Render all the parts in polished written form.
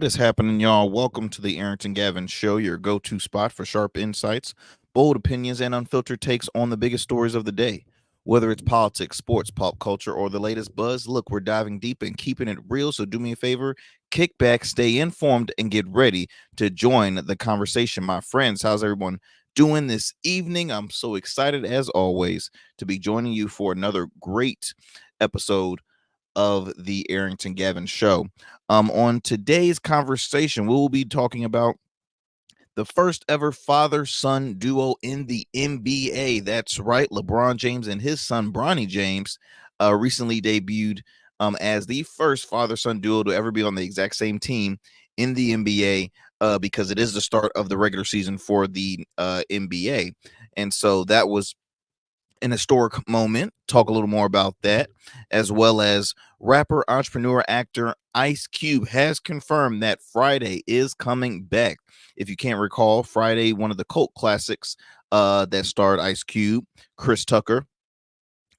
What is happening, y'all? Welcome to the Arrington Gavin Show, your go to spot for sharp insights, bold opinions, and unfiltered takes on the biggest stories of the day. Whether it's politics, sports, pop culture, or the latest buzz, look, we're diving deep and keeping it real. So do me a favor, kick back, stay informed, and get ready to join the conversation. My friends, how's everyone doing this evening? I'm so excited, as always, to be joining you for another great episode of the Arrington Gavin Show. On today's conversation, we will be talking about the first ever father-son duo in the NBA. That's right, LeBron James and his son Bronny James recently debuted as the first father-son duo to ever be on the exact same team in the NBA because it is the start of the regular season for the NBA. And so that was an historic moment. Talk a little more about that, as well as rapper, entrepreneur, actor Ice Cube has confirmed that Friday is coming back. If you can't recall, Friday, one of the cult classics that starred Ice Cube, Chris Tucker,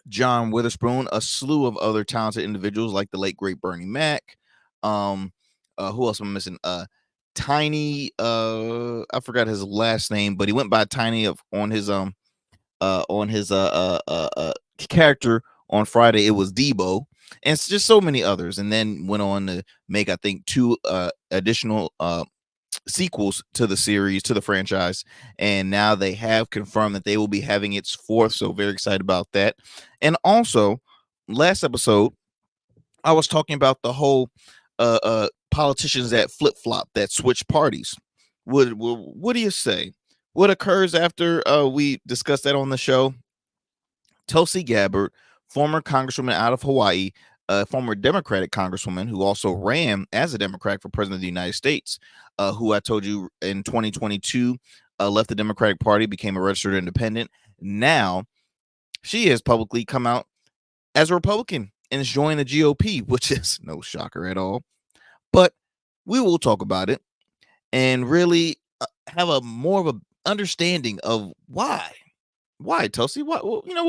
John Witherspoon, a slew of other talented individuals like the late great Bernie Mac. Who else am I missing? Tiny, I forgot his last name, but he went by Tiny on his character on Friday. It was Debo, and it's just so many others, and then went on to make, I think, two additional sequels to the series, to the franchise, and now they have confirmed that they will be having its fourth, so very excited about that. And also, last episode I was talking about the whole politicians that flip-flop, that switch parties. What do you say? What occurs after we discussed that on the show? Tulsi Gabbard, former congresswoman out of Hawaii, former Democratic congresswoman who also ran as a Democrat for president of the United States, who I told you in 2022 left the Democratic Party, became a registered independent. Now she has publicly come out as a Republican and is joining the GOP, which is no shocker at all. But we will talk about it and really have a more of a understanding of why Tulsi, what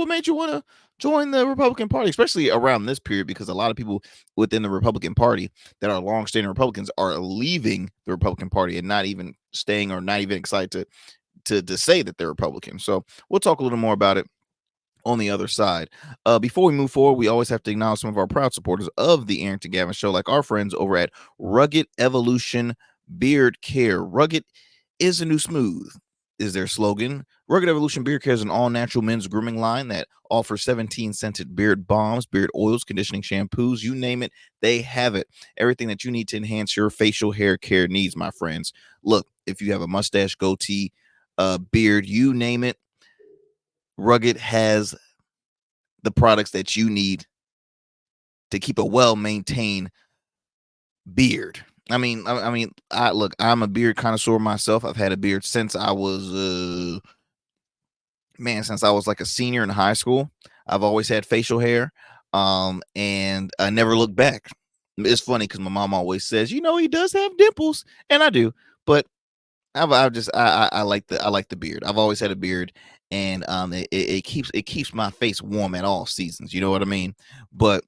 made you want to join the Republican Party, especially around this period, because a lot of people within the Republican Party that are longstanding Republicans are leaving the Republican Party and not even staying or not even excited to say that they're Republican. So we'll talk a little more about it on the other side. Before we move forward, we always have to acknowledge some of our proud supporters of the Arrington Gavin Show, like our friends over at Rugged Evolution Beard Care. Rugged is a new smooth is their slogan. Rugged Evolution Beard Care is an all-natural men's grooming line that offers 17 scented beard balms, beard oils, conditioning shampoos, you name it, they have it. Everything that you need to enhance your facial hair care needs, my friends. Look, if you have a mustache, goatee, beard, you name it, Rugged has the products that you need to keep a well-maintained beard. I'm a beard connoisseur myself. I've had a beard since I was like a senior in high school. I've always had facial hair, and I never looked back. It's funny because my mom always says, he does have dimples, and I do, but I like the beard. I've always had a beard, and it keeps my face warm at all seasons. You know what I mean? But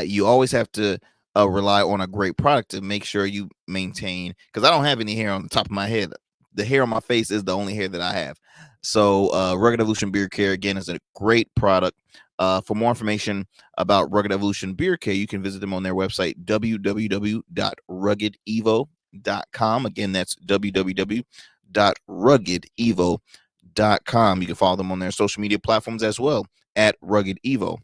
you always have to rely on a great product to make sure you maintain, because I don't have any hair on the top of my head. The hair on my face is the only hair that I have. So Rugged Evolution Beard Care, again, is a great product. For more information about Rugged Evolution Beard Care, you can visit them on their website, www.ruggedevo.com. Again, that's www.ruggedevo.com. You can follow them on their social media platforms as well, at Rugged Evo.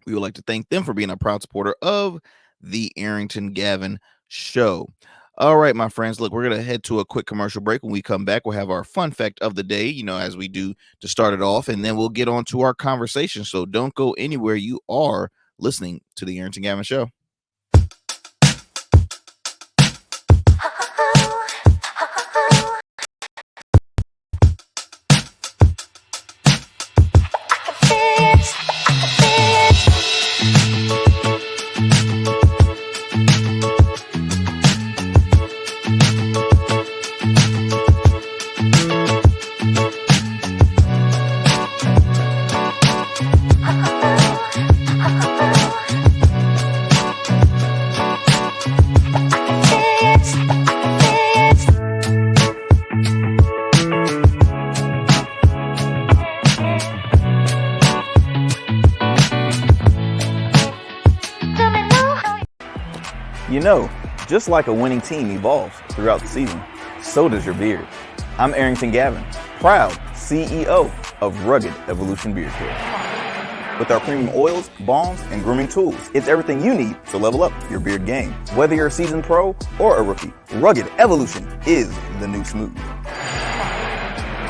We would like to thank them for being a proud supporter of the Arrington Gavin Show. All right, my friends, look, we're going to head to a quick commercial break. When we come back, we'll have our fun fact of the day, as we do to start it off, and then we'll get on to our conversation. So don't go anywhere. You are listening to the Arrington Gavin Show. know, just like a winning team evolves throughout the season, so does your beard. I'm Arrington Gavin, proud CEO of Rugged Evolution Beard Care. With our premium oils, balms, and grooming tools, it's everything you need to level up your beard game. Whether you're a seasoned pro or a rookie, Rugged Evolution is the new smooth.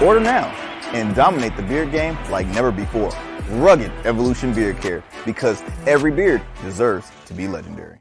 Order now and dominate the beard game like never before. Rugged Evolution Beard Care, because every beard deserves to be legendary.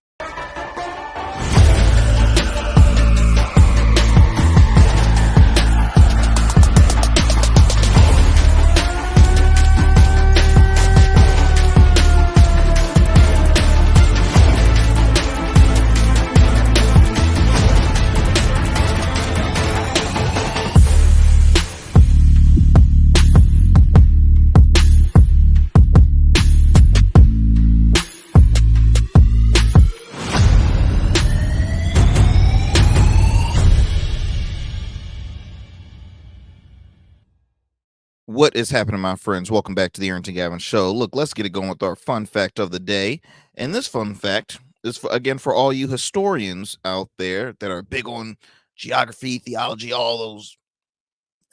What is happening, my friends? Welcome back to the Arrington Gavin Show. Look, let's get it going with our fun fact of the day. And this fun fact is, for all you historians out there that are big on geography, theology, all those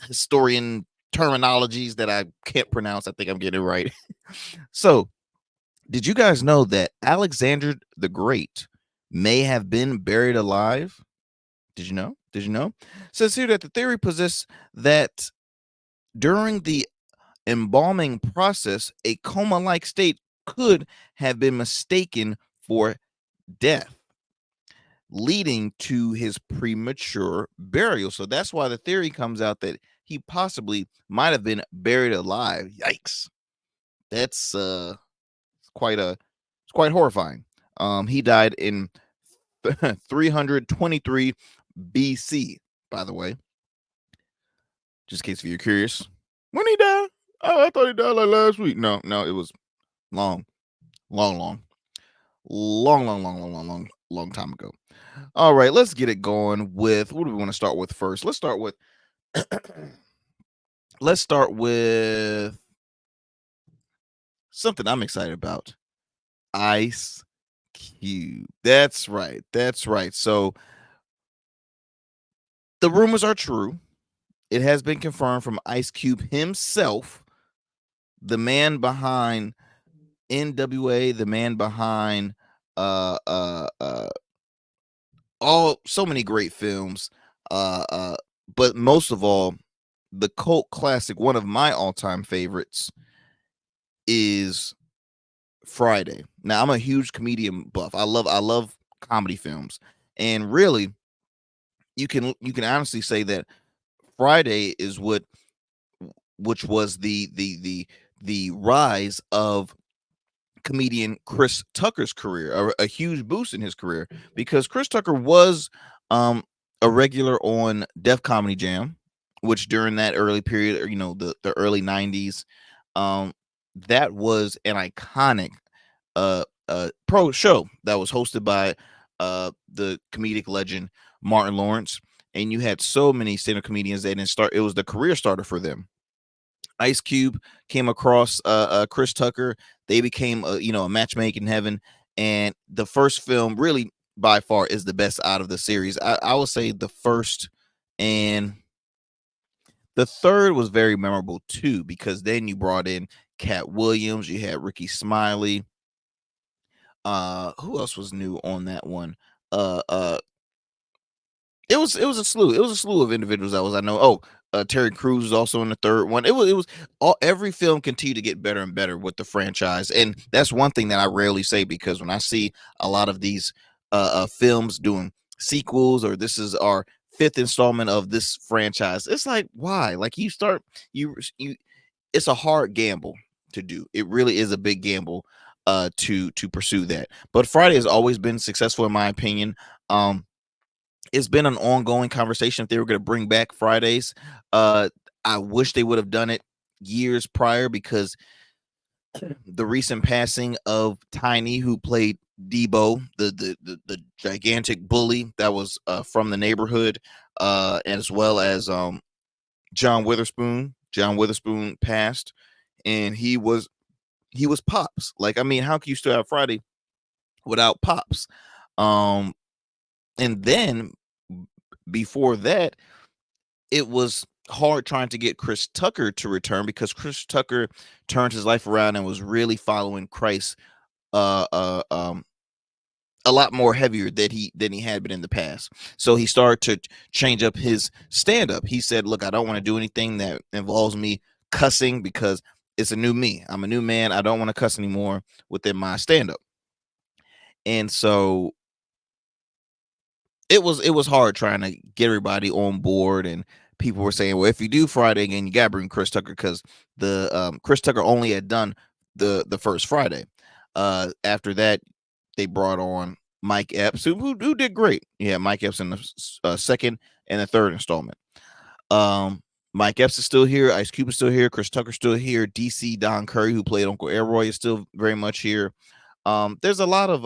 historian terminologies that I can't pronounce. I think I'm getting it right. So, did you guys know that Alexander the Great may have been buried alive? Did you know? Did you know? It says here that the theory possesses that during the embalming process, a coma-like state could have been mistaken for death, leading to his premature burial. So that's why the theory comes out that he possibly might have been buried alive. Yikes. That's quite horrifying. He died in 323 BC, by the way. Just in case if you're curious. When he died? Oh, I thought he died like last week. No, it was long time ago. All right, let's get it going with, what do we want to start with first? Let's start with something I'm excited about. Ice Cube. That's right. So the rumors are true. It has been confirmed from Ice Cube himself, the man behind NWA, the man behind so many great films, but most of all, the cult classic, one of my all-time favorites, is Friday. Now, I'm a huge comedian buff. I love comedy films, and really, you can honestly say that Friday is which was the rise of comedian Chris Tucker's career, a huge boost in his career, because Chris Tucker was a regular on Def Comedy Jam, which during that early period, or the early 90s, that was an iconic pro show that was hosted by the comedic legend Martin Lawrence. And you had so many stand-up comedians that it was the career starter for them. Ice Cube came across Chris Tucker. They became a match made in heaven. And the first film really by far is the best out of the series. I would say the first and the third was very memorable too, because then you brought in Cat Williams, you had Ricky Smiley. Who else was new on that one? It was a slew. It was a slew of individuals I know. Terry Crews was also in the third one. It was every film continued to get better and better with the franchise, and that's one thing that I rarely say, because when I see a lot of these films doing sequels, or this is our fifth installment of this franchise, it's like, why? Like, it's a hard gamble to do. It really is a big gamble to pursue that. But Friday has always been successful, in my opinion. It's been an ongoing conversation if they were going to bring back Fridays. I wish they would have done it years prior, because the recent passing of Tiny, who played Debo, the gigantic bully that was from the neighborhood, as well as John Witherspoon. John Witherspoon passed, and he was Pops. Like, I mean, how can you still have Friday without Pops? And then before that, it was hard trying to get Chris Tucker to return because Chris Tucker turned his life around and was really following Christ uh uh um a lot more heavier than he had been in the past. So he started to change up his stand up. He said, "Look, I don't want to do anything that involves me cussing because it's a new me. I'm a new man. I don't want to cuss anymore within my stand up." And so it was hard trying to get everybody on board, and people were saying, well, if you do Friday again, you gotta bring Chris Tucker, because the Chris Tucker only had done the first Friday. After that, they brought on Mike Epps, who did great. Yeah, Mike Epps in the second and the third installment. um Mike Epps is still here, Ice Cube is still here, Chris Tucker's still here, DC Don Curry, who played Uncle Elroy, is still very much here. There's a lot of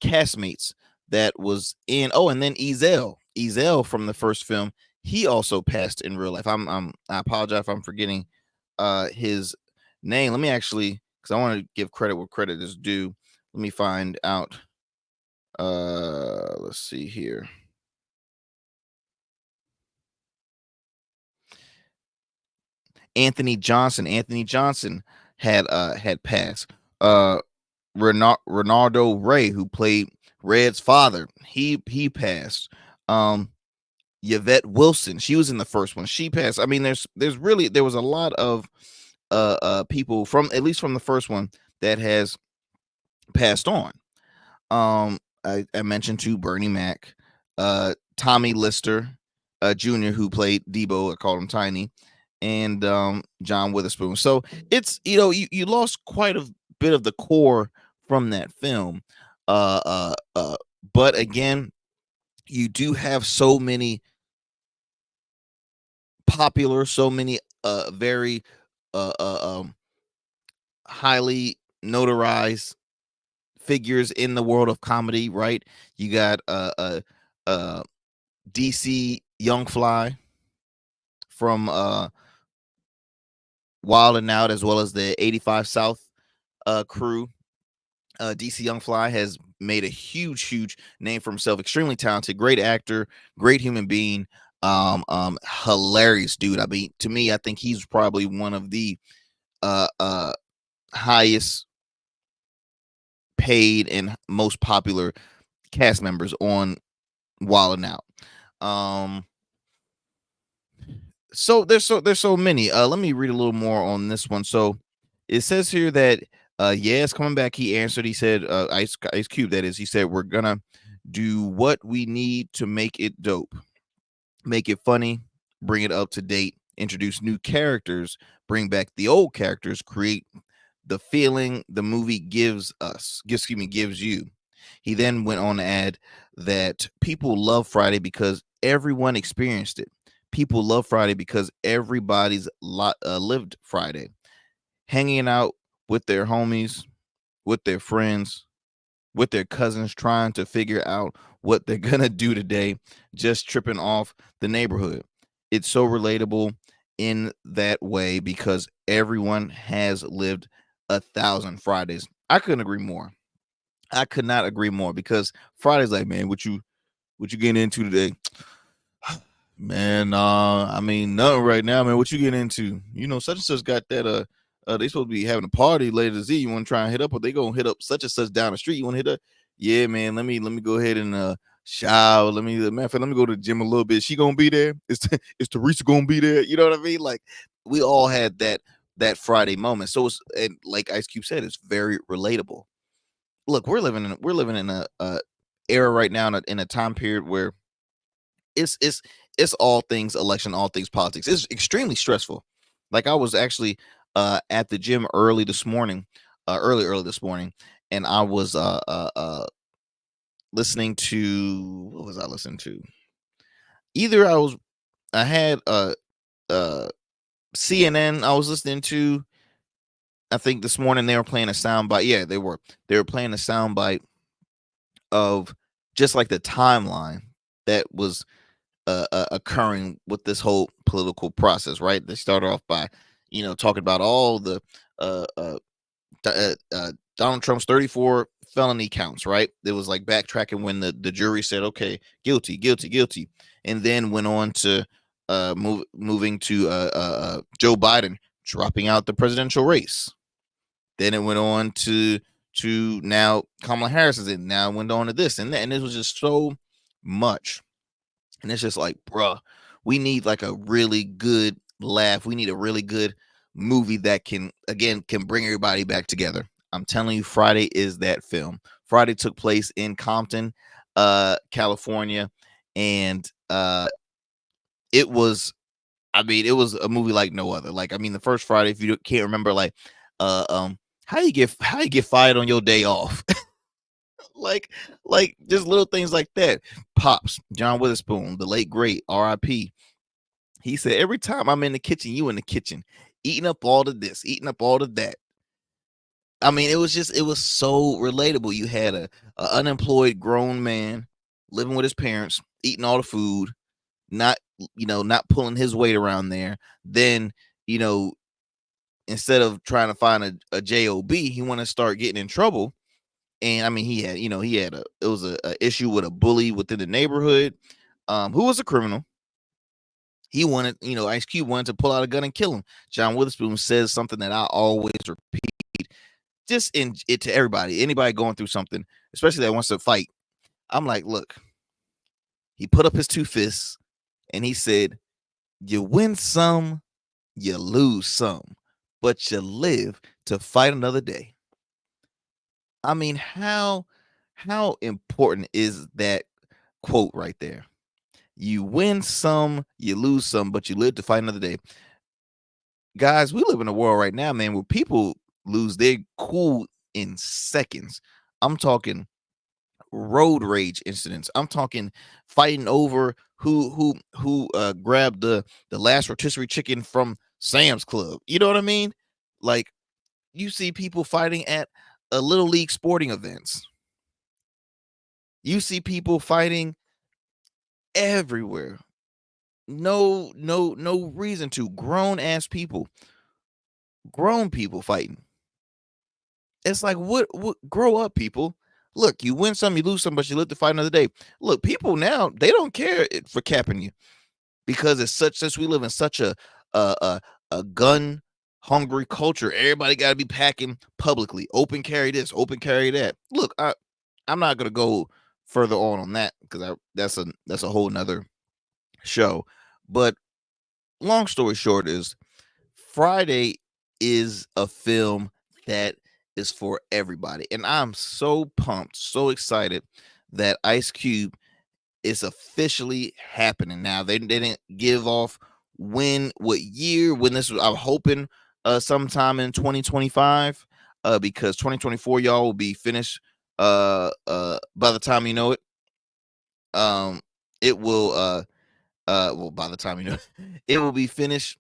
castmates that was in. Oh, and then Ezel from the first film, he also passed in real life. I apologize if I'm forgetting his name. Let me actually, because I want to give credit where credit is due. Let me find out. Let's see here. Anthony Johnson had passed. Ronaldo Ray, who played Red's father, he passed. Yvette Wilson, she was in the first one, she passed. I mean, there was a lot of people from, at least from the first one, that has passed on. I mentioned too Bernie Mac, Tommy Lister Jr., who played Debo, I called him Tiny, and John Witherspoon. So it's, you lost quite a bit of the core from that film. Uh, uh, uh, but again, you do have so many popular, so many very uh, uh, um, highly notarized figures in the world of comedy, right? You got DC Young Fly from Wild and Out, as well as the 85 South crew. DC Young Fly has made a huge name for himself. Extremely talented, great actor, great human being, hilarious dude. I mean, to me, I think he's probably one of the highest paid and most popular cast members on Wild and Out. So there's so many. Let me read a little more on this one. So it says here that yeah, it's coming back. He answered. He said, Ice Cube, that is. He said, we're gonna do what we need to make it dope, make it funny, bring it up to date, introduce new characters, bring back the old characters, create the feeling the movie gives you. He then went on to add that people love Friday because everyone experienced it. People love Friday because everybody's lived Friday, hanging out with their homies, with their friends, with their cousins, trying to figure out what they're gonna do today, just tripping off the neighborhood. It's so relatable in that way because everyone has lived 1,000 Fridays. I couldn't agree more. I could not agree more, because Friday's like, man, what you getting into today? Man, I mean, nothing right now, man. What you getting into? Such and such got that. They supposed to be having a party later this evening. You want to try and hit up, or they gonna hit up such and such down the street? You want to hit up? Yeah, man. Let me go ahead and shower. Matter of fact, let me go to the gym a little bit. She gonna be there. Is Teresa gonna be there? You know what I mean? Like, we all had that Friday moment. So it's, and like Ice Cube said, it's very relatable. Look, we're living in a era right now, in a time period where it's all things election, all things politics. It's extremely stressful. Like, I was actually at the gym early this morning, early this morning, and I was listening to, what was I listening to? Either I had uh CNN I was listening to. I think this morning they were playing a soundbite. Yeah, they were playing a soundbite of just like the timeline that was occurring with this whole political process, right? They started off by, talking about all the uh, uh, Donald Trump's 34 felony counts, right? It was like backtracking when the jury said, okay, guilty, guilty, guilty, and then went on to moving to Joe Biden dropping out the presidential race. Then it went on to now Kamala Harris is in. Now it went on to this and that, and it was just so much. And it's just like, bruh, we need like a really good laugh. We need a really good movie that can bring everybody back together. I'm telling you, Friday is that film. Friday took place in Compton, California, and it was, I mean, it was a movie like no other. Like, I mean, the first Friday, if you can't remember, like, how you get fired on your day off, like just little things like that. Pops, John Witherspoon, the late great, R.I.P. He said, every time I'm in the kitchen, you in the kitchen, eating up all of this, eating up all of that. I mean, it was so relatable. You had a unemployed grown man living with his parents, eating all the food, not pulling his weight around there. Then, instead of trying to find a job, he want to start getting in trouble. And I mean, he had it was a issue with a bully within the neighborhood, who was a criminal. He wanted, Ice Cube wanted to pull out a gun and kill him. John Witherspoon says something that I always repeat, just in it to everybody, anybody going through something, especially that wants to fight. I'm like, look, he put up his two fists and he said, you win some, you lose some, but you live to fight another day. I mean, how important is that quote right there? You win some, you lose some, but you live to fight another day. Guys, we live in a world right now, man, where people lose their cool in seconds. I'm talking road rage incidents. I'm talking fighting over who grabbed the last rotisserie chicken from Sam's Club. You know what I mean? Like, you see people fighting at a little league sporting events. You see people fighting everywhere. No reason to. Grown people fighting. It's like, what grow up, people. Look, you win some, you lose some, but you live to fight another day. Look, people now, they don't care for capping you, because it's since we live in such a gun hungry culture. Everybody got to be packing publicly, open carry this, open carry that. Look, I'm not gonna go further on that, because that's a whole nother show. But long story short is, Friday is a film that is for everybody, and I'm so pumped, so excited that Ice Cube is officially happening. Now, they didn't give off what year, when this was. I'm hoping sometime in 2025, because 2024, y'all, will be finished by the time you know it. It will well, by the time you know it will be finished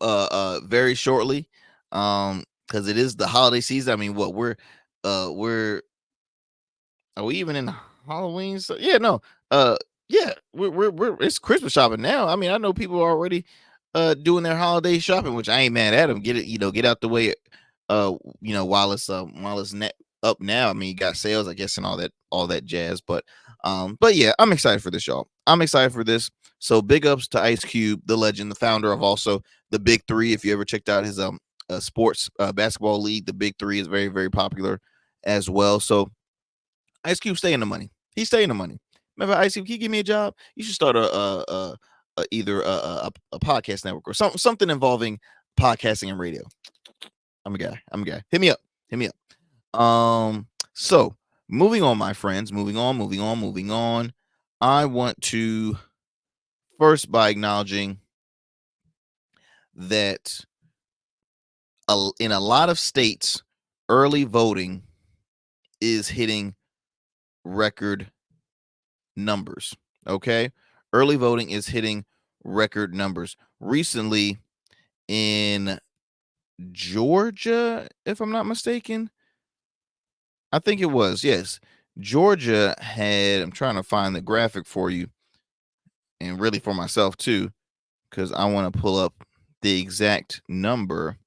very shortly, because it is the holiday season. I mean, what we're are we even in Halloween? So yeah, no, yeah, we're it's Christmas shopping now. I mean, I know people are already doing their holiday shopping, which I ain't mad at them. Get it, get out the way, while it's up now. I mean, you got sales, I guess, and all that jazz. But yeah, I'm excited for this, y'all. I'm excited for this. So big ups to Ice Cube, the legend, the founder of also the Big Three. If you ever checked out his sports basketball league, the Big Three is very, very popular as well. So Ice Cube stay in the money. He's staying the money. Remember, Ice Cube, can you give me a job? You should start either a podcast network or something involving podcasting and radio. I'm a guy. Hit me up. So moving on, my friends. Moving on. I want to first by acknowledging that in a lot of states, early voting is hitting record numbers. Okay, early voting is hitting record numbers. Recently in Georgia, if I'm not mistaken, I think it was, yes, Georgia had, I'm trying to find the graphic for you, and really for myself too, because I want to pull up the exact number.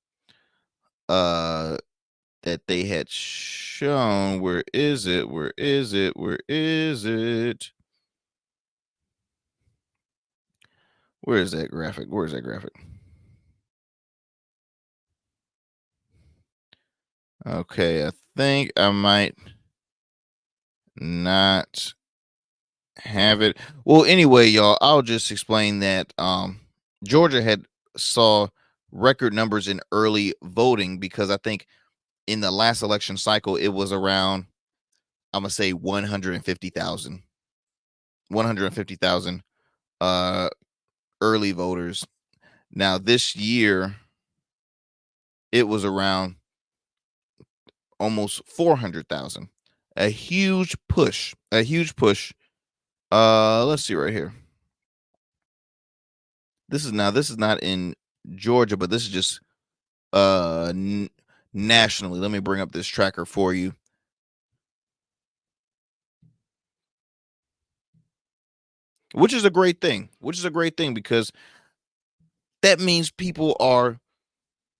that they had shown. Where is it? Where is it? Where is it? Where is that graphic? Where is that graphic? Okay, I think I might not have it. Well, anyway, y'all, I'll just explain that Georgia had saw record numbers in early voting because I think in the last election cycle it was around, I'm gonna say 150,000 early voters. Now this year it was around almost 400,000. A huge push. A huge push. Let's see right here. This is not in Georgia, but this is just nationally. Let me bring up this tracker for you. Which is a great thing. Because that means people are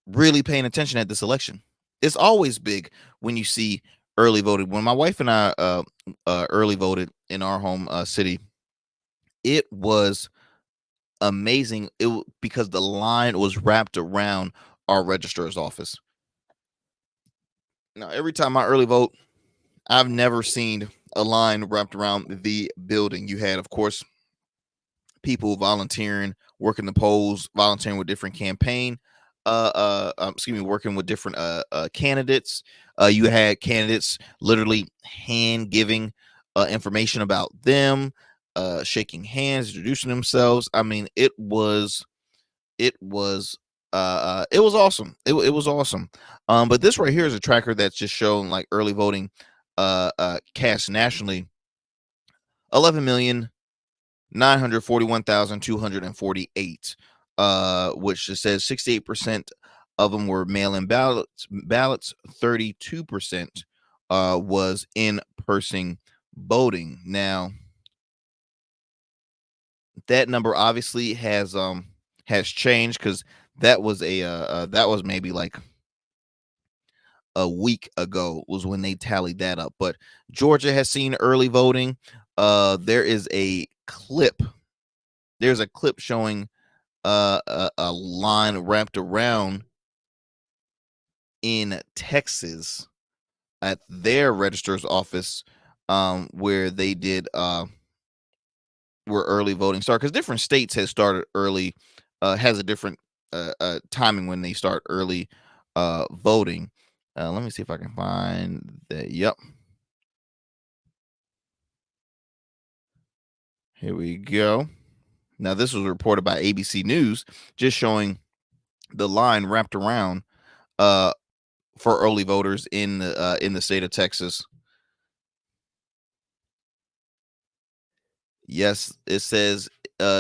really paying attention at this election. It's always big when you see early voted. When my wife and I early voted in our home city, it was amazing. Because the line was wrapped around our registrar's office. Now, every time I early vote, I've never seen a line wrapped around the building. You had, of course, people volunteering, working the polls, volunteering with different campaign, working with different candidates. You had candidates literally hand giving information about them, shaking hands, introducing themselves. I mean, it was awesome. It was awesome. But this right here is a tracker that's just showing like early voting cast nationally. 11,941,248, which it says 68% of them were mail-in ballots. 32% was in-person voting. Now, that number obviously has changed because that was maybe like a week ago was when they tallied that up. But Georgia has seen early voting. There is a clip. There's a clip showing a line wrapped around in Texas at their registrar's office, where they did where early voting started, because different states has started early, has a different timing when they start early voting. Let me see if I can find that. Yep. Here we go. Now, this was reported by ABC News, just showing the line wrapped around for early voters in the state of Texas. Yes, it says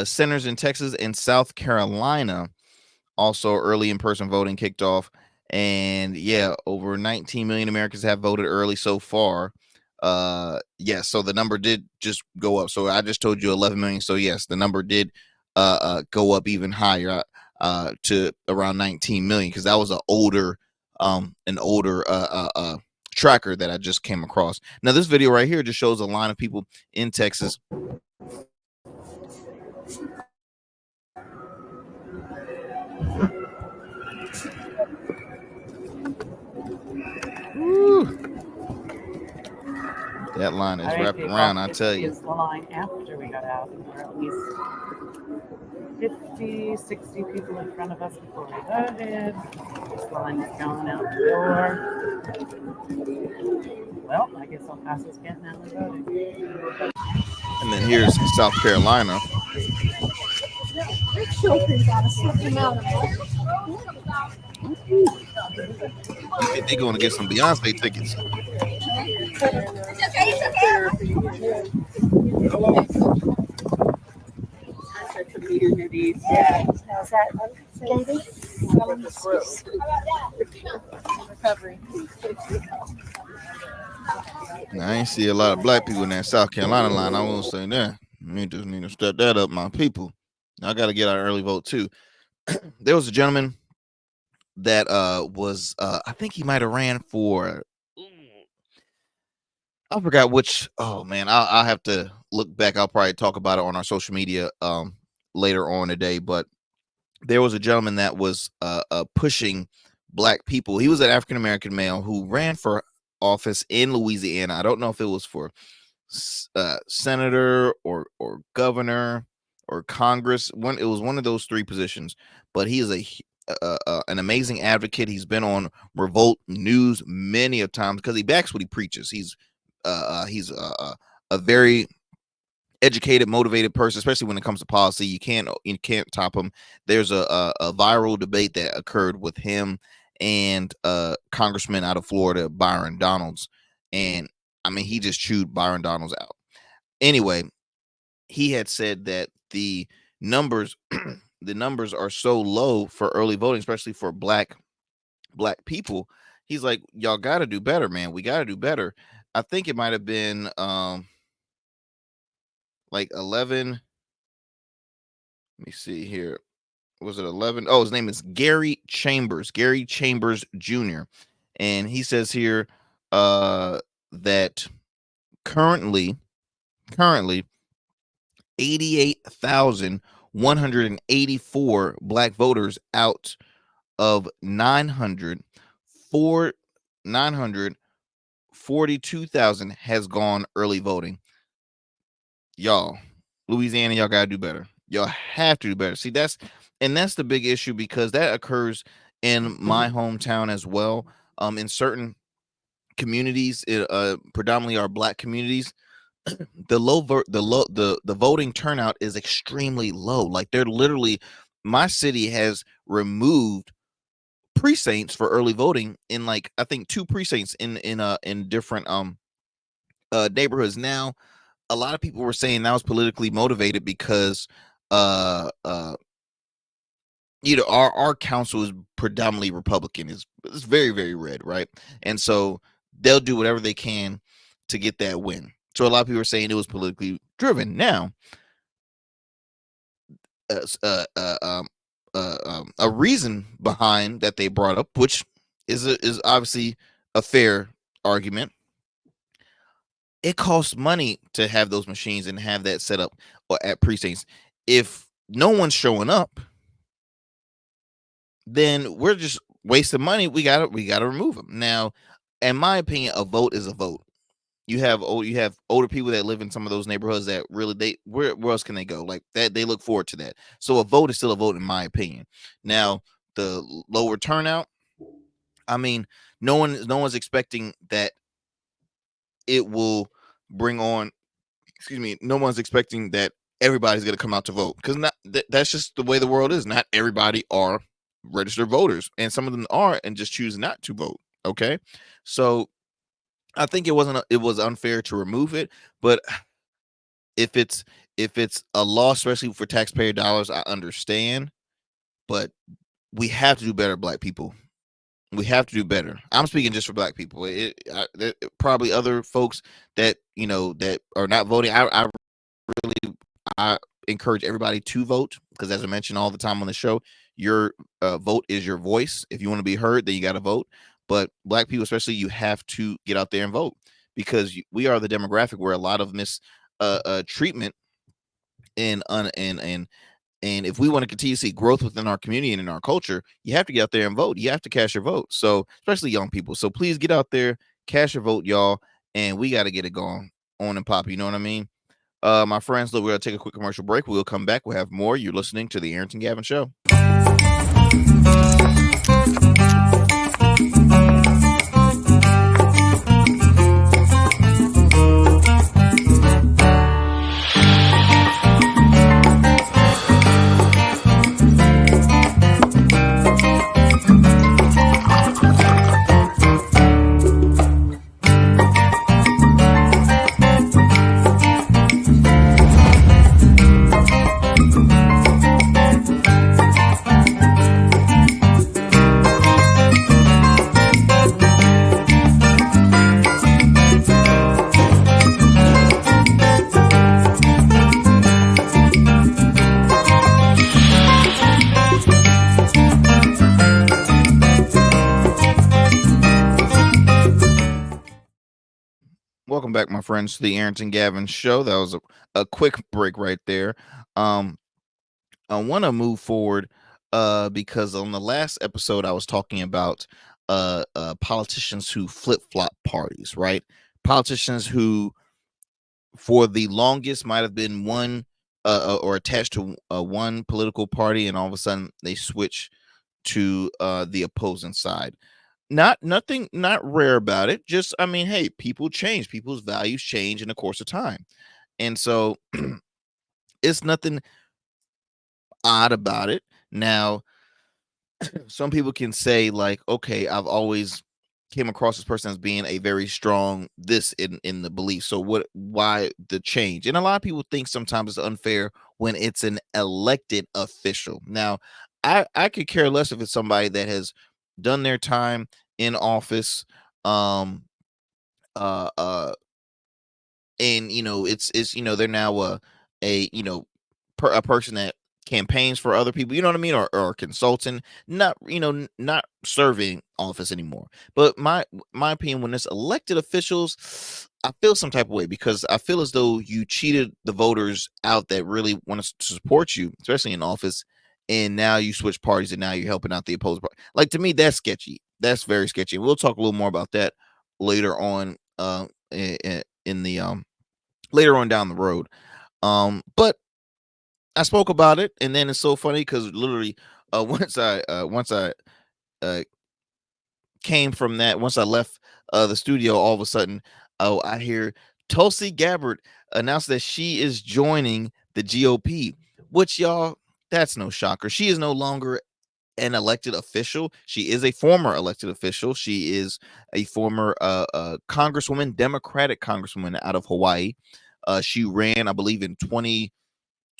centers in Texas and South Carolina. Also, early in-person voting kicked off, and yeah, over 19 million Americans have voted early so far. Yes, so the number did just go up. So I just told you 11 million. So yes, the number did go up even higher to around 19 million, because that was an older tracker that I just came across. Now, this video right here just shows a line of people in Texas. Woo. That line is wrapped around, I tell you. Is the line after we got out. There were at least 50, 60 people in front of us before we voted. This line is going out the door. Well, I guess El Paso's getting out and voting. And then here's South Carolina. They're going to get some Beyonce tickets. Now, I ain't see a lot of black people in that South Carolina line. I won't say that. We just need to step that up, my people. I got to get our early vote too. There was a gentleman that was I think he might have ran for, I forgot which. Oh man, I'll have to look back. I'll probably talk about it on our social media later on today. But there was a gentleman that was pushing black people. He was an African American male who ran for office in Louisiana. I don't know if it was for senator or governor or Congress. It was one of those three positions. But he is an amazing advocate. He's been on Revolt News many of times because he backs what he preaches. He's a very educated, motivated person, especially when it comes to policy. You can't top him. There's a viral debate that occurred with him and Congressman out of Florida, Byron Donalds, and I mean, he just chewed Byron Donalds out. Anyway, he had said that the numbers are so low for early voting, especially for black people. He's like, y'all got to do better, man. We got to do better. I think it might have been like 11. Let me see here. Was it 11? Oh, his name is Gary Chambers Jr. And he says here that currently 88,184 black voters out of 942,000 has gone early voting. Y'all, Louisiana, y'all gotta do better. Y'all have to do better. See, that's the big issue, because that occurs in my hometown as well. In certain communities, predominantly our black communities, the voting turnout is extremely low. Like, they're literally, my city has removed precincts for early voting in, like, I think 2 precincts in different neighborhoods. Now, a lot of people were saying that was politically motivated because our council is predominantly Republican. It's very, very red, right? And so they'll do whatever they can to get that win. So a lot of people are saying it was politically driven. Now, a reason behind that they brought up, which is obviously a fair argument, it costs money to have those machines and have that set up or at precincts. If no one's showing up, then we're just wasting money. We gotta remove them. Now, in my opinion, a vote is a vote. You have older people that live in some of those neighborhoods that really, where else can they go? Like that, they look forward to that. So a vote is still a vote, in my opinion. Now, the lower turnout, I mean, no one's expecting that it will bring on, no one's expecting that everybody's going to come out to vote, because that's just the way the world is. Not everybody are registered voters, and some of them are and just choose not to vote. Okay, so I think it was unfair to remove it. But if it's a loss, especially for taxpayer dollars, I understand. But we have to do better, black people. We have to do better. I'm speaking just for black people. Probably other folks that that are not voting. I encourage everybody to vote, because as I mentioned all the time on the show, your vote is your voice. If you want to be heard, then you got to vote. But black people, especially, you have to get out there and vote, because we are the demographic where a lot of treatment and if we want to continue to see growth within our community and in our culture, you have to get out there and vote. You have to cast your vote. So, especially young people. So please get out there, cast your vote, y'all, and we got to get it going on and pop. You know what I mean? My friends, look, we're going to take a quick commercial break. We'll come back. We'll have more. You're listening to the Arrington Gavin Show. Welcome back, my friends, to the Arrington Gavin show. That was a quick break right there. Um, I want to move forward because on the last episode I was talking about politicians who flip-flop parties, right? Politicians who for the longest might have been one or attached to one political party, and all of a sudden they switch to the opposing side. Not rare about it. Just, I mean, hey, people change, people's values change in the course of time, and so it's nothing odd about it. Now, some people can say like, okay, I've always came across this person as being a very strong this in the belief. So why the change? And a lot of people think sometimes it's unfair when it's an elected official. Now, I could care less if it's somebody that has done their time in office, um uh uh and it's they're now a a person that campaigns for other people, you know what I mean, or consultant, not not serving office anymore. But my opinion, when it's elected officials, I feel some type of way, because I feel as though you cheated the voters out that really want to support you, especially in office, and now you switch parties and now you're helping out the opposed party. Like, to me, that's sketchy. That's very sketchy, and we'll talk a little more about that later on, in the later on down the road. But I spoke about it, and then it's so funny because literally, once I uh came from that, once I left the studio, all of a sudden, oh, I hear Tulsi Gabbard announce that she is joining the GOP, which, y'all, that's no shocker. She is no longer an elected official. She is a former elected official. She is a former congresswoman, Democratic congresswoman out of Hawaii. She ran, I believe, in 2020.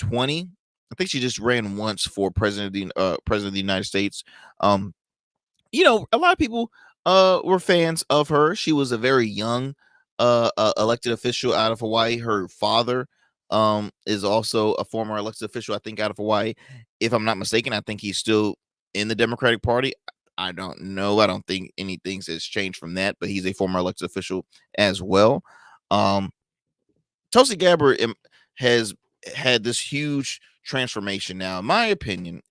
I think she just ran once for president of the United States. A lot of people were fans of her. She was a very young elected official out of Hawaii. Her father is also a former elected official, I think, out of Hawaii. If I'm not mistaken, I think he's still in the Democratic Party. I don't know. I don't think anything has changed from that, but he's a former elected official as well. Um, Tulsi Gabbard has had this huge transformation now. In my opinion,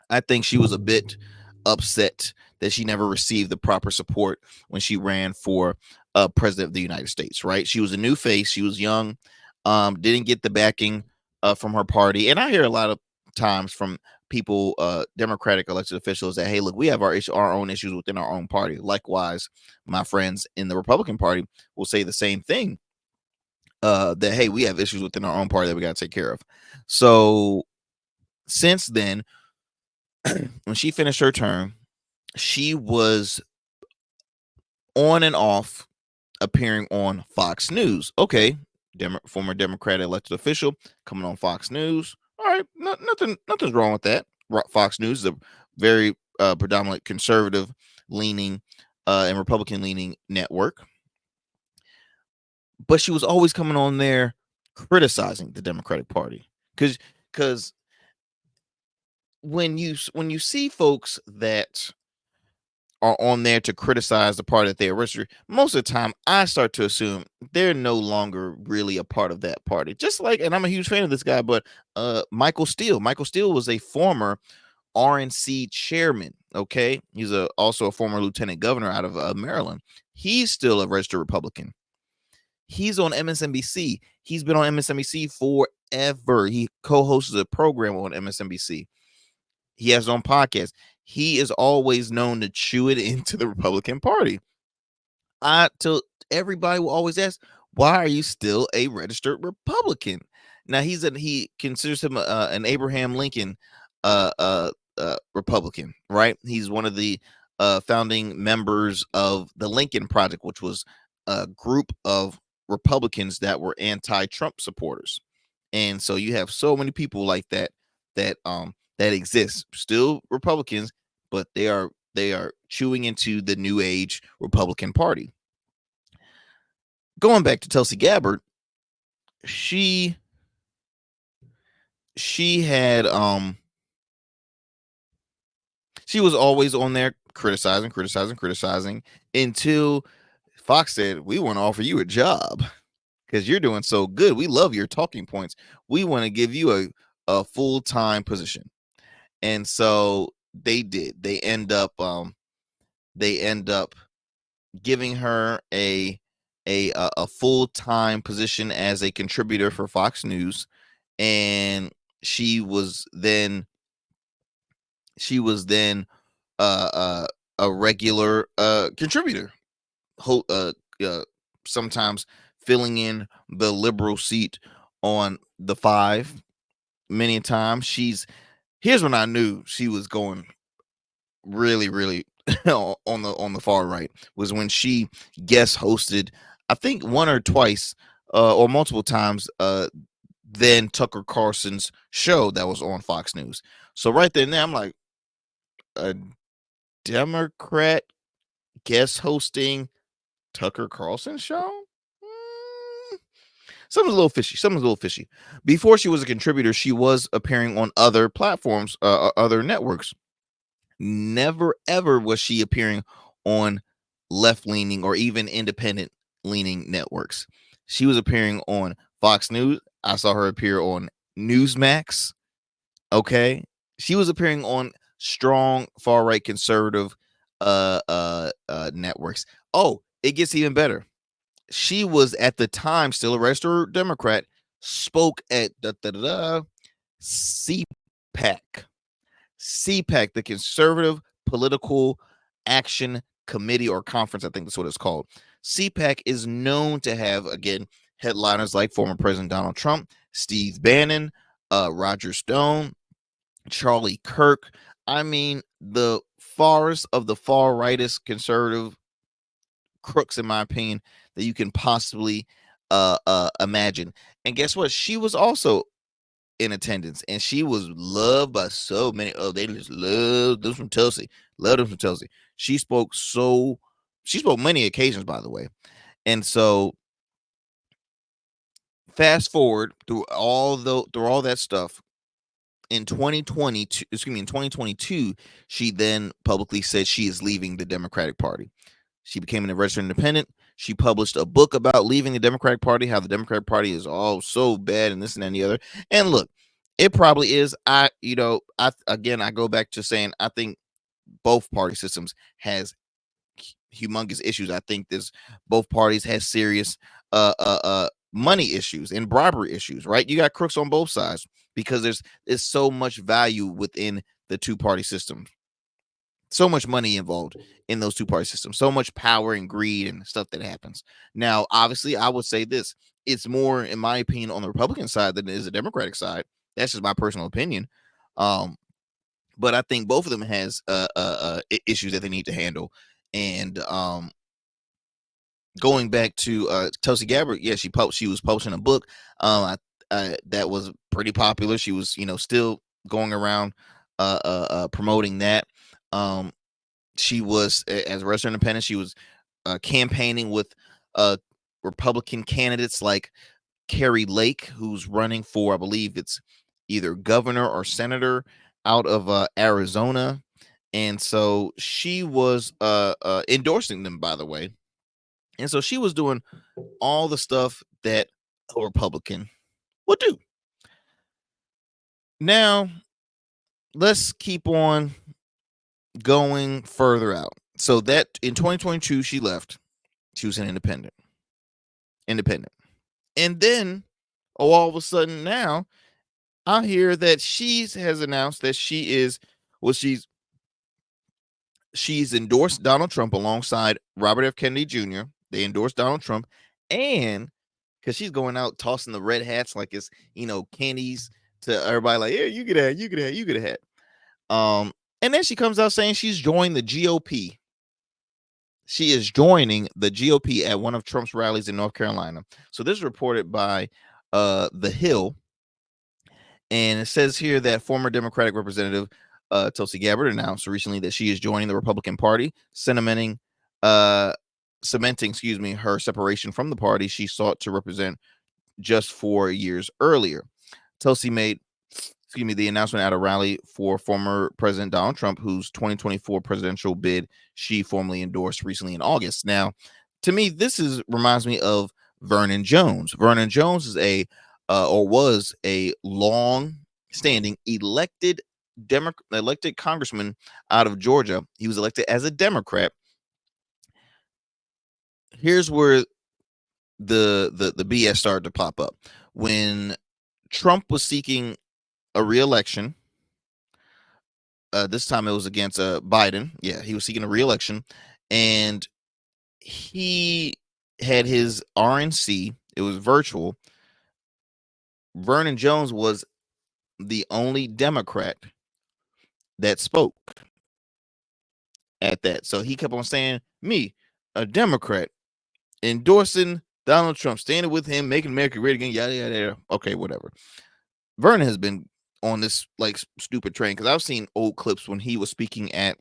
I think she was a bit upset that she never received the proper support when she ran for president of the United States. Right? She was a new face. She was young. Didn't get the backing from her party, and I hear a lot of times from people, Democratic elected officials, that, hey, look, we have our own issues within our own party. Likewise, my friends in the Republican Party will say the same thing. That, hey, we have issues within our own party that we got to take care of. So since then, when she finished her term, she was on and off appearing on Fox News. Okay, former Democrat elected official coming on Fox News. All right, nothing's wrong with that. Fox News is a very predominant conservative leaning and Republican leaning network, but she was always coming on there criticizing the Democratic Party, because when you see folks that are on there to criticize the party that they registered, most of the time I start to assume they're no longer really a part of that party. Just like, and I'm a huge fan of this guy, but Michael Steele. Michael Steele was a former RNC chairman. Okay, he's also a former lieutenant governor out of Maryland. He's still a registered Republican. He's on MSNBC. He's been on MSNBC forever. He co-hosts a program on MSNBC. He has his own podcast. He is always known to chew it into the Republican Party. Till everybody will always ask, why are you still a registered Republican? Now he considers him an Abraham Lincoln Republican, right? He's one of the founding members of the Lincoln Project, which was a group of Republicans that were anti-Trump supporters. And so you have so many people like that exist, still Republicans, but they are chewing into the new age Republican Party. Going back to Tulsi Gabbard, she had she was always on there criticizing until Fox said, "We want to offer you a job because you're doing so good. We love your talking points. We want to give you a full-time position." And so they did. They end up giving her a full-time position as a contributor for Fox News, and she was then a regular contributor, sometimes filling in the liberal seat on the 5. Many times here's when I knew she was going really on the far right, was when she guest hosted, I think one or twice or multiple times, then Tucker Carlson's show that was on Fox News. So right there and there, I'm like, a Democrat guest hosting Tucker Carlson's show? Something's a little fishy. Before she was a contributor, she was appearing on other platforms, other networks. Never ever was she appearing on left-leaning or even independent-leaning networks. She was appearing on Fox News. I saw her appear on Newsmax. Okay, she was appearing on strong far-right conservative networks. Oh, it gets even better. She was at the time still a registered Democrat. Spoke at CPAC. CPAC, the Conservative Political Action Committee or Conference, I think that's what it's called. CPAC is known to have, again, headliners like former President Donald Trump, Steve Bannon, Roger Stone, Charlie Kirk. I mean, the farthest of the far rightist conservative crooks, in my opinion, that you can possibly imagine. And guess what? She was also in attendance, and she was loved by so many. Oh, they just love them from Tulsi. Love them from Tulsi. She spoke many occasions, by the way. And so fast forward through all that stuff. In 2022, she then publicly said she is leaving the Democratic Party. She became an registered independent. She published a book about leaving the Democratic Party, how the Democratic Party is all so bad and this and that and the other. And look, it probably is. I go back to saying I think both party systems has humongous issues. I think both parties has serious money issues and bribery issues, right? You got crooks on both sides because there's so much value within the two-party system. So much money involved in those two-party systems, so much power and greed and stuff that happens. Now, obviously, I would say this: it's more, in my opinion, on the Republican side than it is the Democratic side. That's just my personal opinion. But I think both of them has issues that they need to handle. And going back to Tulsi Gabbard, yeah, she was publishing a book that was pretty popular. She was, still going around promoting that. She was, as a registered independent, she was campaigning with Republican candidates like Carrie Lake, who's running for, I believe it's either governor or senator out of Arizona. And so she was endorsing them, by the way. And so she was doing all the stuff that a Republican would do. Now, let's keep on going further out. So that in 2022, she left. She was an independent. And then, all of a sudden now, I hear that she has announced that she's endorsed Donald Trump alongside Robert F. Kennedy Jr. They endorsed Donald Trump, and because she's going out tossing the red hats like it's, candies to everybody, like, yeah, you get a hat. And then she comes out saying she's joined the GOP. She is joining the GOP at one of Trump's rallies in North Carolina. So this is reported by The Hill. And it says here that former Democratic Representative Tulsi Gabbard announced recently that she is joining the Republican Party, cementing her separation from the party she sought to represent just 4 years earlier. Tulsi made the announcement at a rally for former President Donald Trump, whose 2024 presidential bid she formally endorsed recently in August. Now, to me, reminds me of Vernon Jones. Vernon Jones is or was a long-standing elected congressman out of Georgia. He was elected as a Democrat. Here's where the BS started to pop up. When Trump was seeking a re-election, this time it was against Biden. Yeah, he was seeking a re-election, and he had his RNC. It was virtual. Vernon Jones was the only Democrat that spoke at that. So he kept on saying, me, a Democrat, endorsing Donald Trump, standing with him, making America great again, yada, yada, yada. Okay, whatever. Vernon has been on this like stupid train because I've seen old clips when he was speaking at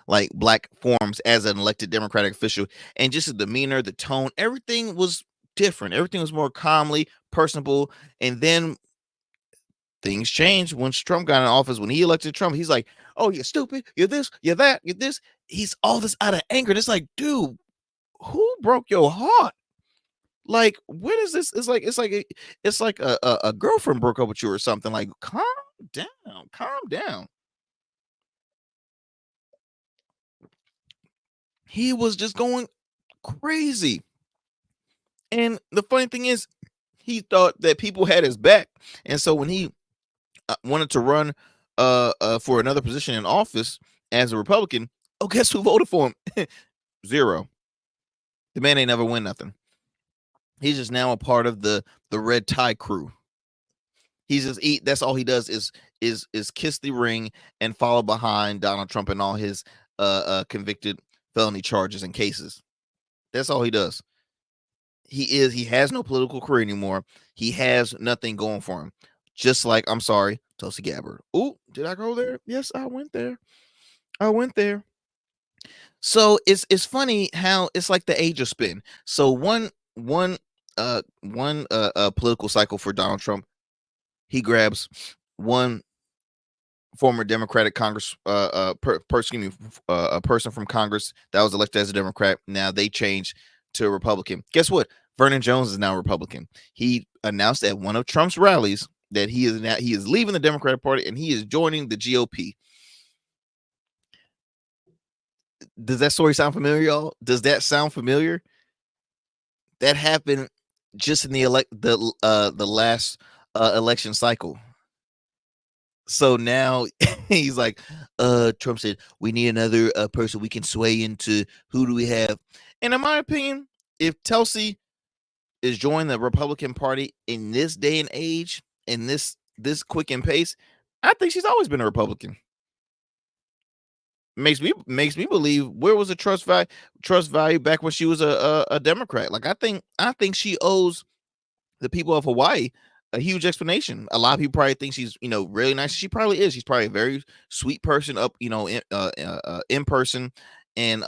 like black forums as an elected Democratic official, and just the demeanor, the tone, everything was different. Everything was more calmly personable. And then things changed when Trump got in office. When he elected Trump, he's like, oh, you're stupid, you're this, you're that, you're this. He's all this out of anger. And it's like, dude, who broke your heart? Like, what is this? It's like a girlfriend broke up with you or something. Like, calm down. He was just going crazy. And the funny thing is, he thought that people had his back. And so when he wanted to run for another position in office as a Republican, oh, guess who voted for him? Zero. The man ain't never win nothing. He's just now a part of the red tie crew. He's just that's all he does is kiss the ring and follow behind Donald Trump and all his convicted felony charges and cases. That's all he does. He has no political career anymore. He has nothing going for him. Just like, I'm sorry, Tulsi Gabbard. Oh, did I go there? Yes, I went there. So it's funny how it's like the age of spin. So one political cycle for Donald Trump, he grabs one former Democratic Congress a person from Congress that was elected as a Democrat. Now they changed to a Republican. Guess what? Vernon Jones is now a Republican. He announced at one of Trump's rallies that he is leaving the Democratic Party and he is joining the GOP. Does that story sound familiar, y'all? Does that sound familiar? That happened just in the last election cycle. So now he's like, Trump said, we need another person we can sway into. Who do we have? And in my opinion, if Tulsi is joining the Republican Party in this day and age, in this quick and pace, I think she's always been a Republican. Makes me believe, where was the trust value back when she was a Democrat? Like, I think she owes the people of Hawaii a huge explanation. A lot of people probably think she's, really nice. She probably is. She's probably a very sweet person in person, and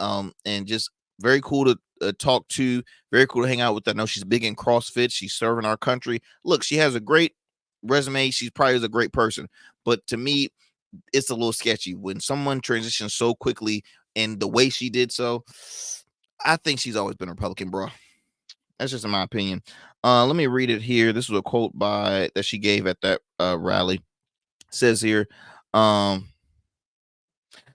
just very cool to talk to, very cool to hang out with. I know she's big in CrossFit. She's serving our country. Look, she has a great resume. She's probably a great person, but to me, it's a little sketchy when someone transitions so quickly and the way she did so. I think she's always been a Republican, bro. That's just in my opinion. Let me read it here. This was a quote that she gave at that rally. It says here,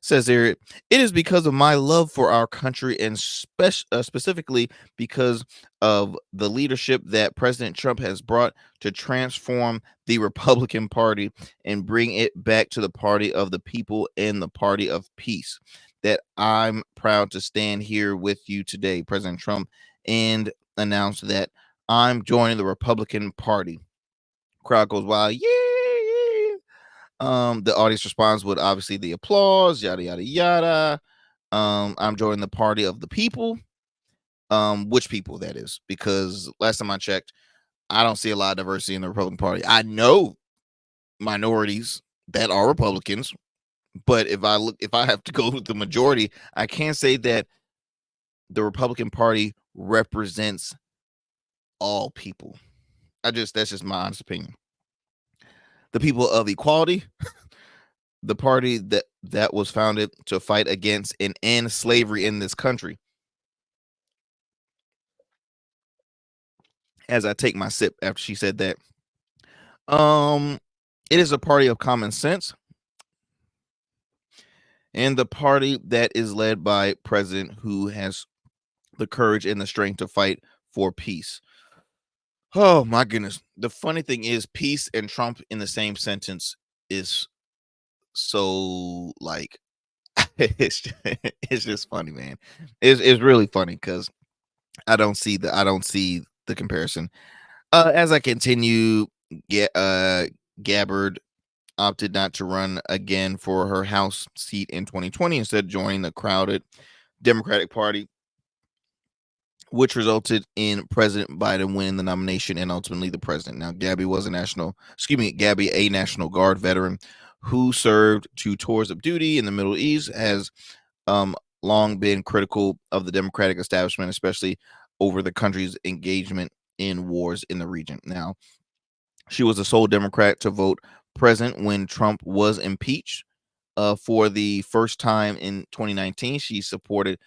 it is because of my love for our country and specifically because of the leadership that President Trump has brought to transform the Republican Party and bring it back to the party of the people and the party of peace, that I'm proud to stand here with you today, President Trump, and announce that I'm joining the Republican Party. Crowd goes wild. Yeah. The audience responds with obviously the applause, yada yada yada. I'm joining the party of the people. Which people that is? Because last time I checked, I don't see a lot of diversity in the Republican Party. I know minorities that are Republicans, but if I have to go with the majority, I can't say that the Republican Party represents all people. That's just my honest opinion. The people of equality, the party that was founded to fight against and end slavery in this country. as I take my sip after she said that. It is a party of common sense, and the party that is led by a president who has the courage and the strength to fight for peace. Oh my goodness. The funny thing is, peace and Trump in the same sentence is so like it's just funny, man. It's really funny because I don't see the comparison. As I continue, Gabbard opted not to run again for her House seat in 2020, instead joining the crowded Democratic Party, which resulted in President Biden winning the nomination and ultimately the president. Now, Gabby, a National Guard veteran who served 2 tours of duty in the Middle East, has long been critical of the Democratic establishment, especially over the country's engagement in wars in the region. Now, she was the sole Democrat to vote present when Trump was impeached for the first time in 2019. She supported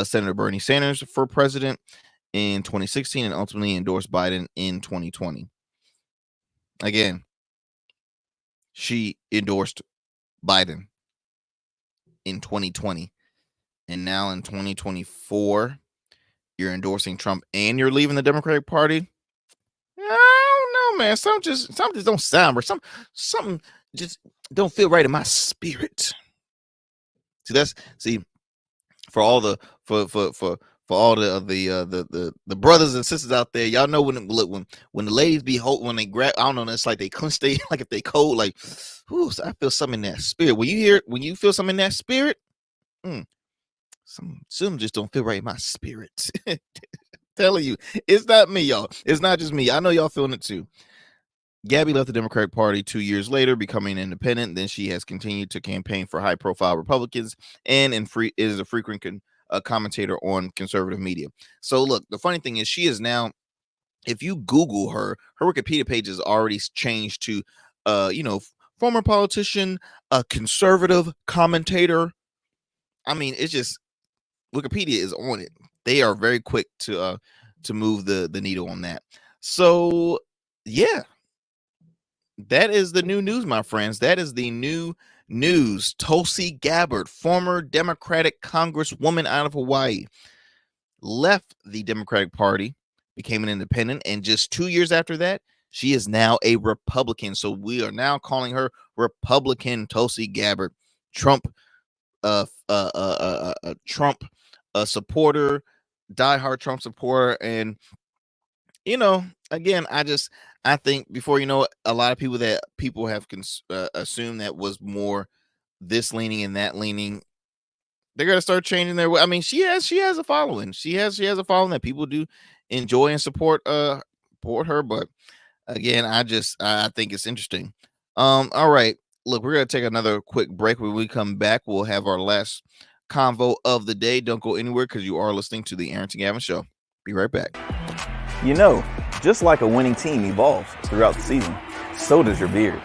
Senator Bernie Sanders for president in 2016 and ultimately endorsed Biden in 2020. Again, she endorsed Biden in 2020. And now in 2024, you're endorsing Trump and you're leaving the Democratic Party. I don't know, man. Some just don't sound right. Something just don't feel right in my spirit. See, for all the for all the brothers and sisters out there, y'all know when the ladies be when they grab, I don't know, it's like they clench they like if they cold, like, whew, so I feel something in that spirit. When you feel something in that spirit, some just don't feel right in my spirit. Telling you, it's not me, y'all. It's not just me. I know y'all feeling it too. Gabby left the Democratic Party 2 years later, becoming independent. Then she has continued to campaign for high-profile Republicans and is a frequent commentator on conservative media. So, look, the funny thing is, she is now, if you Google her Wikipedia page is already changed to, former politician, a conservative commentator. I mean, it's just Wikipedia is on it. They are very quick to move the needle on that. So, yeah. That is the new news, my friends. That is the new news. Tulsi Gabbard, former Democratic Congresswoman out of Hawaii, left the Democratic Party, became an independent, and just 2 years after that, she is now a Republican. So we are now calling her Republican Tulsi Gabbard. Trump Trump supporter, diehard Trump supporter, and again, I think before a lot of people have assumed that was more this leaning and that leaning. They're gonna start changing their way. I mean, she has a following. She has a following that people do enjoy and support her. But again, I think it's interesting. All right, look, we're gonna take another quick break. When we come back, we'll have our last convo of the day. Don't go anywhere because you are listening to the Arrington Gavin Show. Be right back. Just like a winning team evolves throughout the season, so does your beard.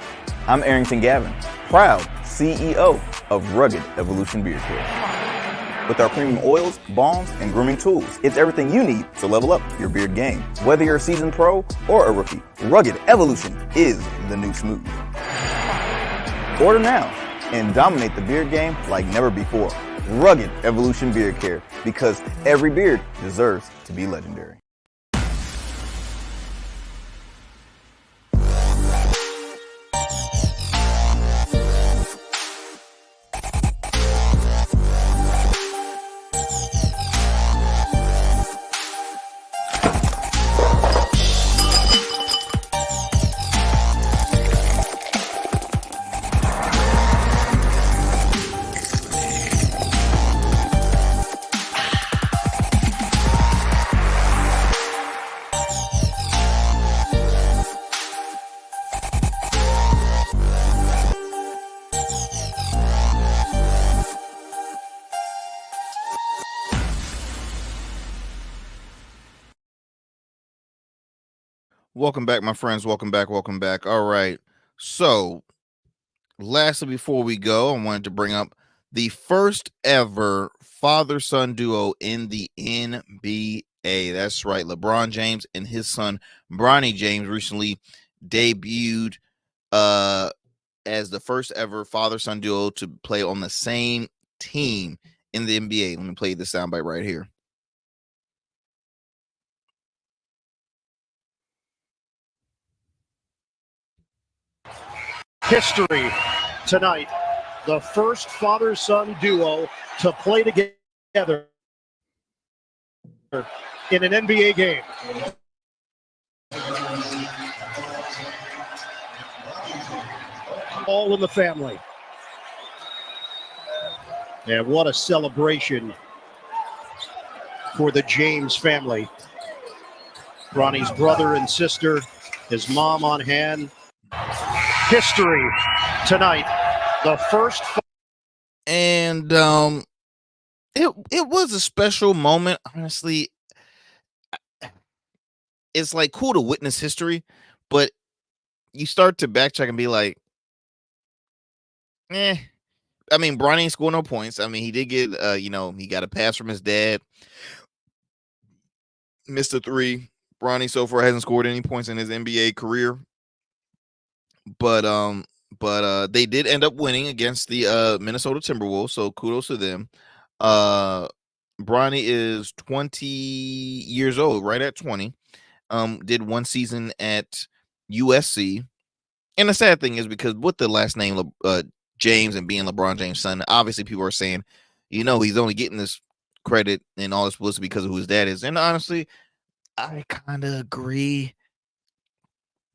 I'm Arrington Gavin, proud CEO of Rugged Evolution Beard Care. With our premium oils, balms, and grooming tools, it's everything you need to level up your beard game. Whether you're a seasoned pro or a rookie, Rugged Evolution is the new smooth. Order now and dominate the beard game like never before. Rugged Evolution Beard Care, because every beard deserves to be legendary. Welcome back, my friends. Welcome back. All right. So, lastly, before we go, I wanted to bring up the first ever father-son duo in the NBA. Hey, that's right. LeBron James and his son Bronny James recently debuted as the first ever father-son duo to play on the same team in the NBA. Let me play this soundbite right here. History tonight. The first father-son duo to play together in an NBA game. All in the family. And what a celebration for the James family. Ronnie's brother and sister, his mom on hand. History tonight. The first. And it was a special moment. Honestly, it's like cool to witness history, but you start to backtrack and be like, I mean, Bronny ain't scored no points. I mean, he did get he got a pass from his dad. Missed a three. Bronny so far hasn't scored any points in his NBA career. But they did end up winning against the Minnesota Timberwolves, so kudos to them. Bronny is 20 years old, right at 20. Did one season at USC. And the sad thing is because with the last name James and being LeBron James' son, obviously people are saying, he's only getting this credit and all this publicity because of who his dad is. And honestly, I kind of agree.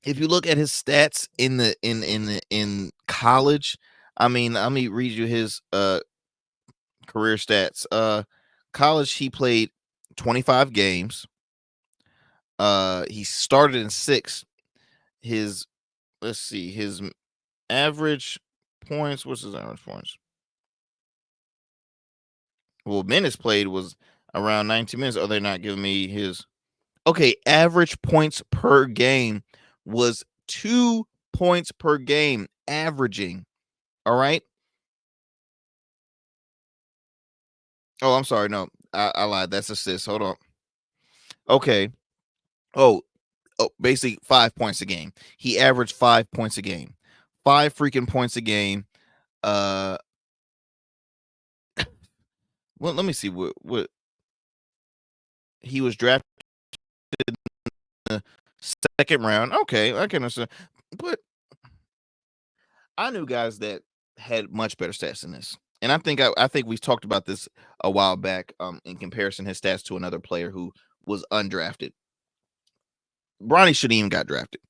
If you look at his stats in college, I mean, let me read you his career stats. College, he played 25 games. He started in 6. His average points. What's his average points? Well, minutes played was around 19 minutes. Are they not giving me his? Okay, average points per game was 2 points per game, averaging. All right. Oh, I'm sorry. No, I lied. That's assists. Hold on. Okay. Oh, basically 5 points a game. He averaged 5 points a game. 5 freaking points a game. Well, let me see what he was drafted in the second round. Okay, I can understand. But I knew guys that had much better stats than this. And I think we talked about this a while back in comparison his stats to another player who was undrafted. Bronny shouldn't even got drafted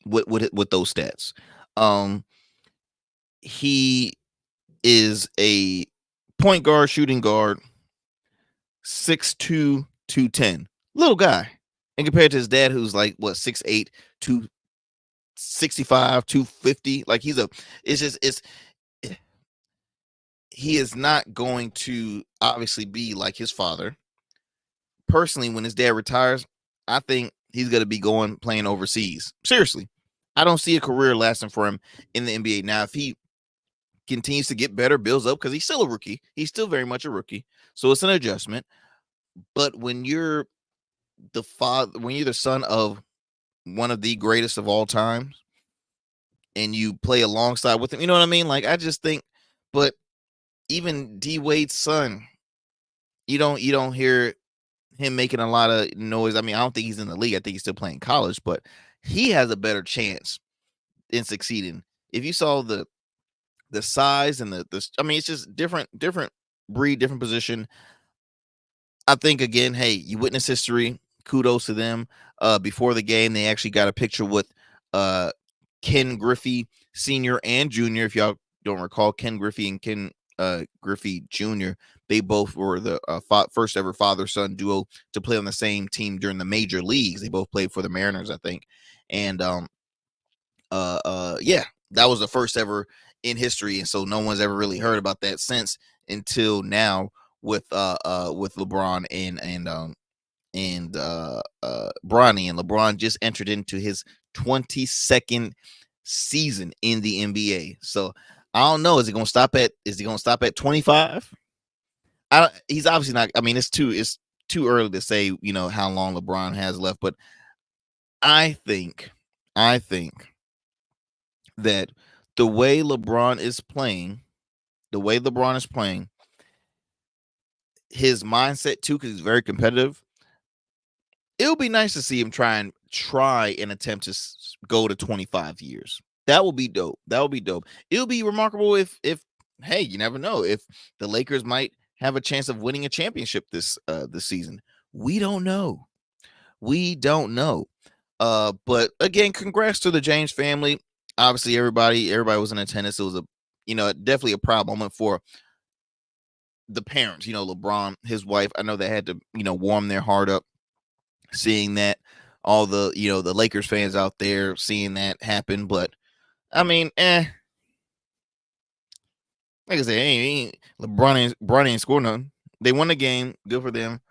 with those stats. He is a point guard, shooting guard, 6'2", 210. Little guy. And compared to his dad, who's like, what, 6'8", 265, 250. Like he is not going to obviously be like his father. Personally, when his dad retires, I think he's going to be playing overseas. Seriously. I don't see a career lasting for him in the NBA. Now, if he continues to get better, builds up, because he's still a rookie. He's still very much a rookie. So it's an adjustment. But when you're the son of one of the greatest of all time, and you play alongside with him, you know what I mean? Like, I just think, but even D Wade's son, you don't hear him making a lot of noise. I mean, I don't think he's in the league. I think he's still playing college, but he has a better chance in succeeding. If you saw the size and I mean, it's just different breed, different position. I think, again, hey, you witness history. Kudos to them. Before the game, they actually got a picture with Ken Griffey Sr. and Jr. If y'all don't recall, Ken Griffey and Ken Griffey Jr., they both were the first ever father-son duo to play on the same team during the major leagues. They both played for the Mariners, I think. And yeah, that was the first ever in history. And so no one's ever really heard about that since until now with LeBron and Bronny. And LeBron just entered into his 22nd season in the NBA. So I don't know. Is he going to stop at 25? He's obviously not. I mean, it's too too early to say, how long LeBron has left, but I think that the way LeBron is playing, his mindset too, because he's very competitive. It'll be nice to see him try and attempt to go to 25 years. That will be dope. It'll be remarkable if hey, you never know, if the Lakers might have a chance of winning a championship this season. We don't know. But again, congrats to the James family. Obviously, everybody was in attendance. It was definitely a proud moment for the parents. LeBron, his wife. I know they had to warm their heart up seeing that, all the the Lakers fans out there seeing that happen. But I mean, like I said, LeBron ain't scored none. They won the game. Good for them.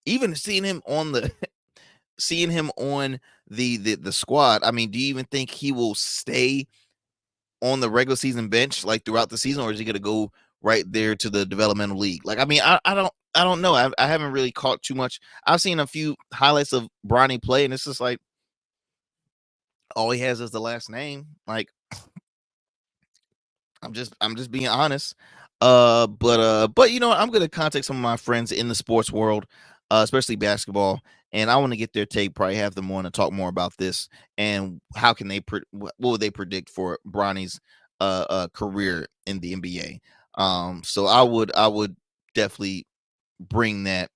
Even seeing him on the the squad. I mean, do you even think he will stay on the regular season bench like throughout the season, or is he going to go right there to the developmental league? Like, I mean, I don't know. I haven't really caught too much. I've seen a few highlights of Bronny play, and it's just like all he has is the last name. Like, I'm just being honest. But I'm gonna contact some of my friends in the sports world, especially basketball, and I want to get their take. Probably have them on to talk more about this and how can they what would they predict for Bronny's career in the NBA. So I would definitely bring that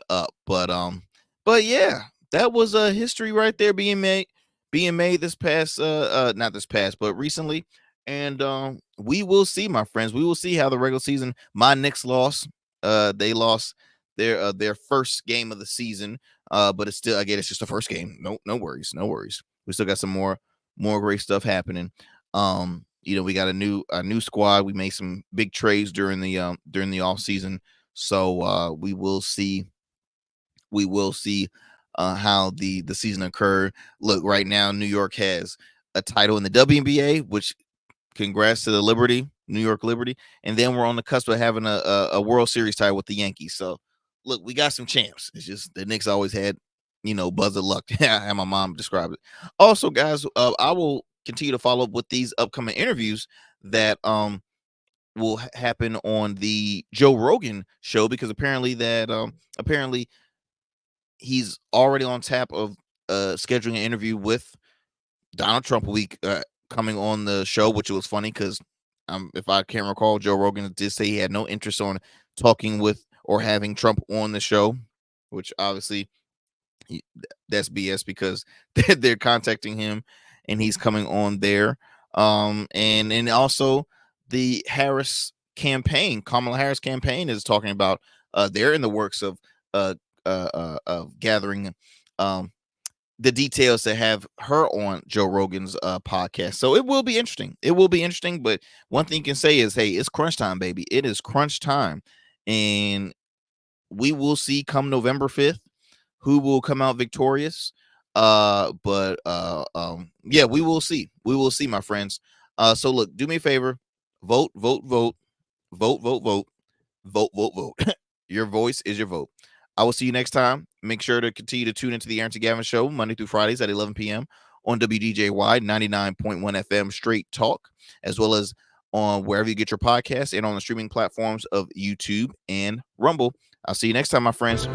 up. But yeah, that was a history right there being made this past not this past, but recently. And we will see, my friends. We will see how the regular season. My Knicks lost. They lost their first game of the season. But it's still, again, it's just the first game. No worries. We still got some more great stuff happening. We got a new squad. We made some big trades during the off season. So we will see how the season occurred. Look, right now, New York has a title in the WNBA, which congrats to the New York Liberty. And then we're on the cusp of having a World Series title with the Yankees. So look, we got some champs. It's just the Knicks always had, buzz of luck. How my mom described it. Also, guys, I will continue to follow up with these upcoming interviews that will happen on the Joe Rogan show, because apparently he's already on tap of scheduling an interview with Donald Trump a week coming on the show, which was funny because if I can't recall, Joe Rogan did say he had no interest on talking with or having Trump on the show, which obviously that's BS because they're contacting him and he's coming on there. And also the Kamala Harris campaign is talking about they're in the works of gathering the details to have her on Joe Rogan's podcast. So it will be interesting. But one thing you can say is, hey, it's crunch time, baby. It is crunch time. And we will see come November 5th who will come out victorious. Yeah, we will see. We will see, my friends. So look, do me a favor. Vote. Your voice is your vote. I will see you next time. Make sure to continue to tune into the Arrington Gavin Show Monday through Fridays at 11 p.m. on WDJY 99.1 FM Straight Talk, as well as on wherever you get your podcasts and on the streaming platforms of YouTube and Rumble. I'll see you next time, my friends.